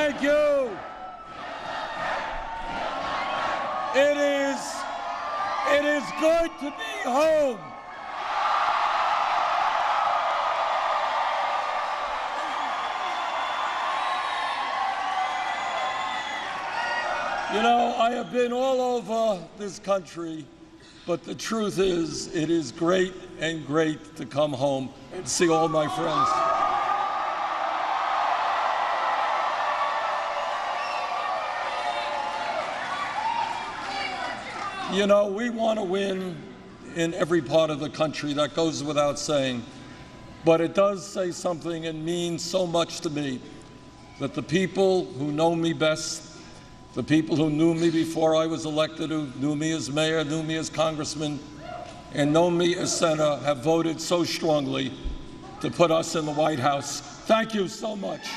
Thank you. It is good to be home. You know, I have been all over this country, but the truth is, it is great and great to come home and see all my friends. You know, we want to win in every part of the country, that goes without saying. But it does say something and means so much to me that the people who know me best, the people who knew me before I was elected, who knew me as mayor, knew me as congressman, and know me as senator, have voted so strongly to put us in the White House. Thank you so much.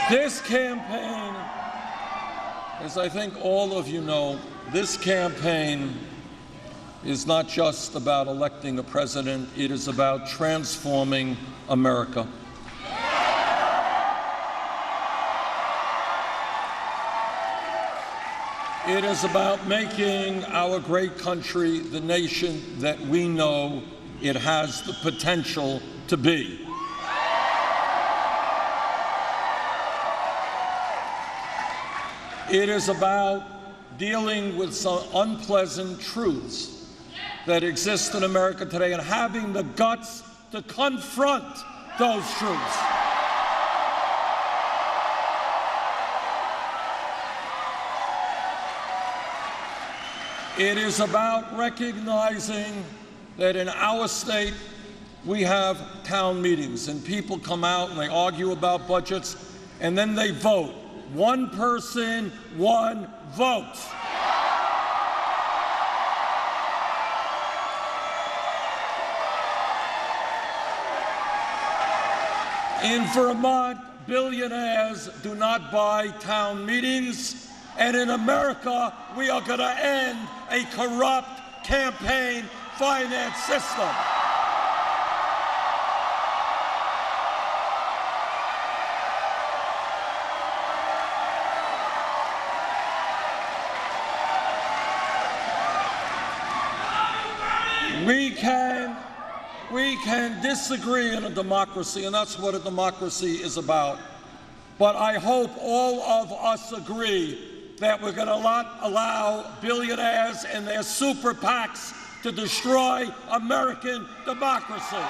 This campaign, as I think all of you know, this campaign is not just about electing a president, it is about transforming America. It is about making our great country the nation that we know it has the potential to be. It is about dealing with some unpleasant truths that exist in America today and having the guts to confront those truths. It is about recognizing that in our state we have town meetings and people come out and they argue about budgets and then they vote. One person, one vote. In Vermont, billionaires do not buy town meetings, and in America, we are going to end a corrupt campaign finance system. We can disagree in a democracy, and that's what a democracy is about. But I hope all of us agree that we're going to not allow billionaires and their super PACs to destroy American democracy.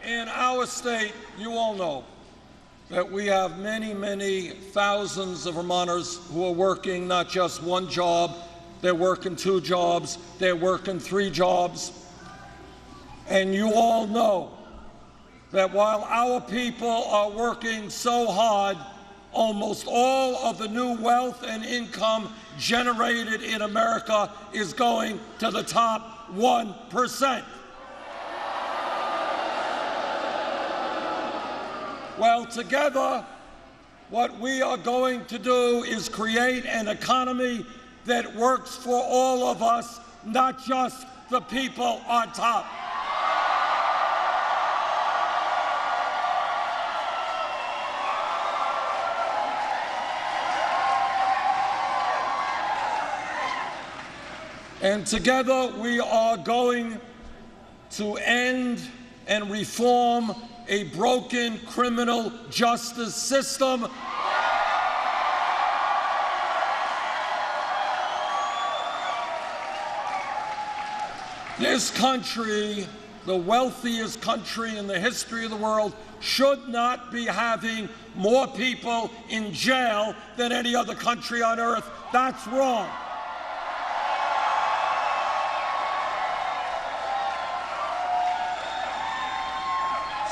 In our state, you all know that we have many, many thousands of Vermonters who are working not just one job, they're working 2 jobs, they're working 3 jobs. And you all know that while our people are working so hard, almost all of the new wealth and income generated in America is going to the top 1%. Well, together, what we are going to do is create an economy that works for all of us, not just the people on top. And together, we are going to end and reform a broken criminal justice system. This country, the wealthiest country in the history of the world, should not be having more people in jail than any other country on earth. That's wrong.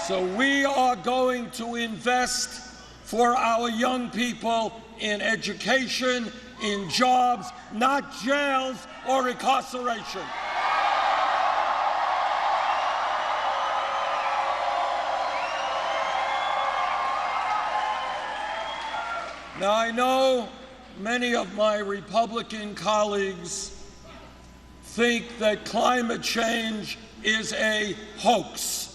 So we are going to invest for our young people in education, in jobs, not jails or incarceration. Now, I know many of my Republican colleagues think that climate change is a hoax.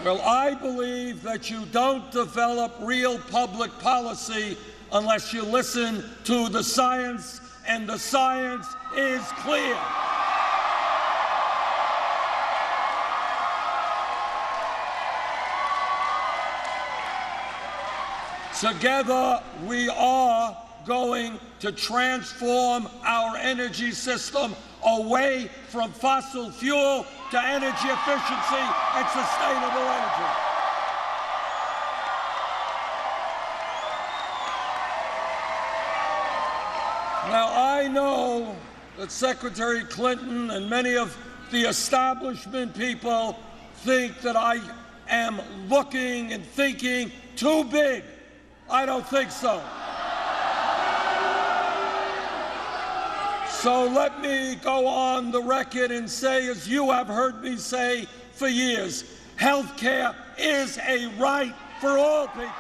Well, I believe that you don't develop real public policy unless you listen to the science, and the science is clear. Together, we are going to transform our energy system away from fossil fuel to energy efficiency and sustainable energy. Now, I know that Secretary Clinton and many of the establishment people think that I am looking and thinking too big. I don't think so. So let me go on the record and say, as you have heard me say for years, health care is a right for all people.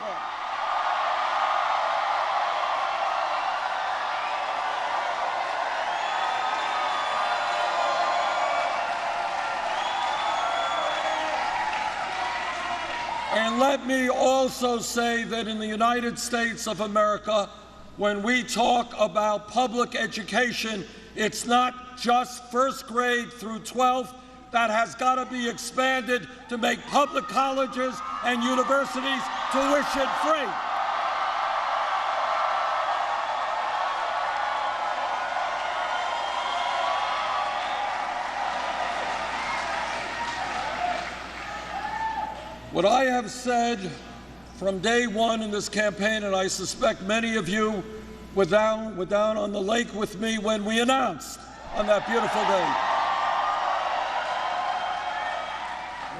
And let me also say that in the United States of America, when we talk about public education, it's not just first grade through 12th. That has got to be expanded to make public colleges and universities tuition free. What I have said from day one in this campaign, and I suspect many of you were down on the lake with me when we announced on that beautiful day.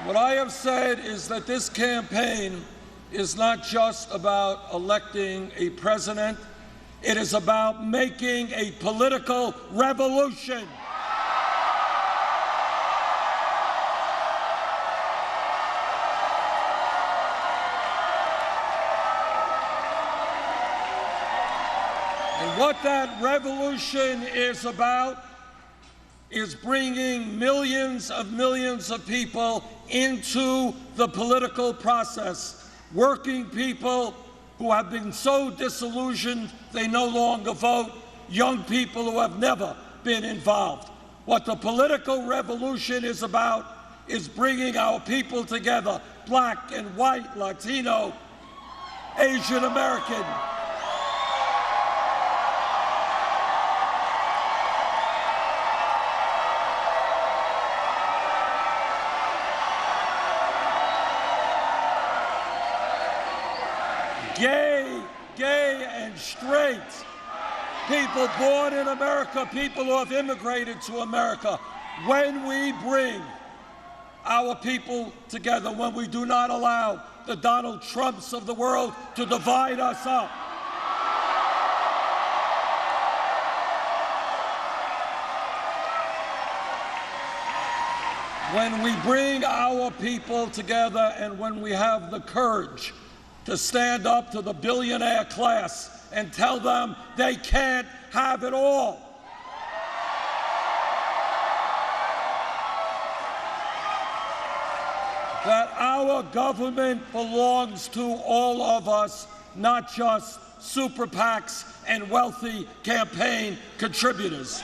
What I have said is that this campaign is not just about electing a president, it is about making a political revolution. And what that revolution is about is bringing millions of people into the political process, working people who have been so disillusioned they no longer vote, young people who have never been involved. What the political revolution is about is bringing our people together, black and white, Latino, Asian American, gay and straight, people born in America, people who have immigrated to America. When we bring our people together, when we do not allow the Donald Trumps of the world to divide us up, when we bring our people together, and when we have the courage to stand up to the billionaire class and tell them they can't have it all. That our government belongs to all of us, not just super PACs and wealthy campaign contributors.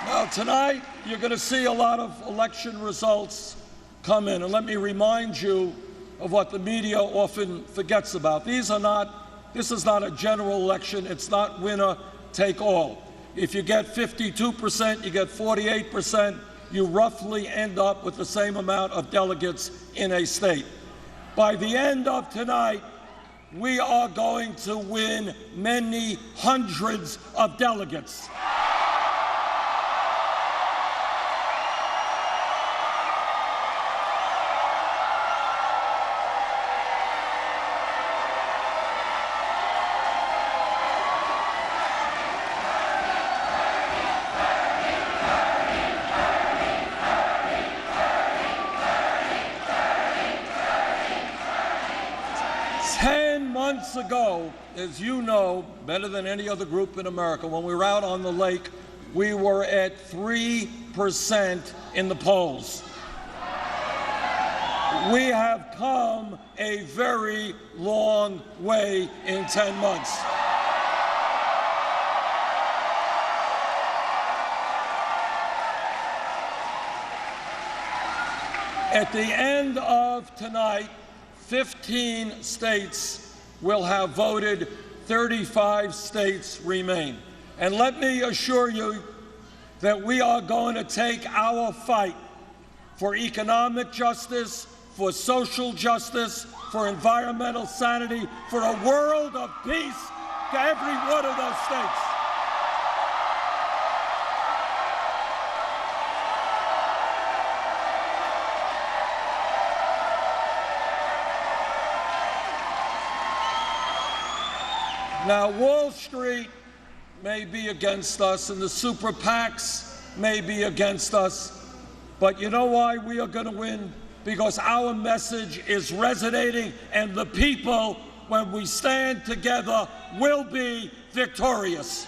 Now, tonight, you're going to see a lot of election results come in. And let me remind you of what the media often forgets about. This is not a general election. It's not winner take all. If you get 52%, you get 48%, you roughly end up with the same amount of delegates in a state. By the end of tonight, we are going to win many hundreds of delegates. Months ago, as you know, better than any other group in America, when we were out on the lake, we were at 3% in the polls. We have come a very long way in 10 months. At the end of tonight, 15 states will have voted, 35 states remain. And let me assure you that we are going to take our fight for economic justice, for social justice, for environmental sanity, for a world of peace to every one of those states. Now, Wall Street may be against us, and the super PACs may be against us, but you know why we are going to win? Because our message is resonating, and the people, when we stand together, will be victorious.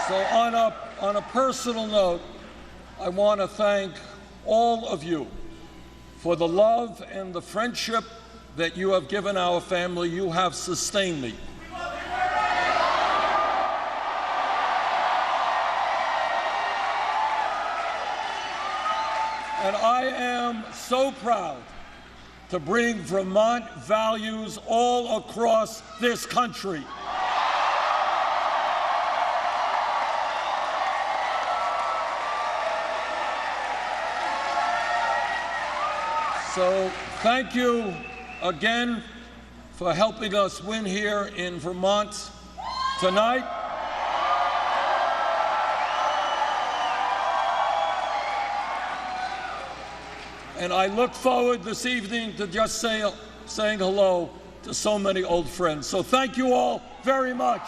So on a personal note, I want to thank all of you for the love and the friendship that you have given our family. You have sustained me. And I am so proud to bring Vermont values all across this country. So thank you again for helping us win here in Vermont tonight. And I look forward this evening to just saying hello to so many old friends. So thank you all very much.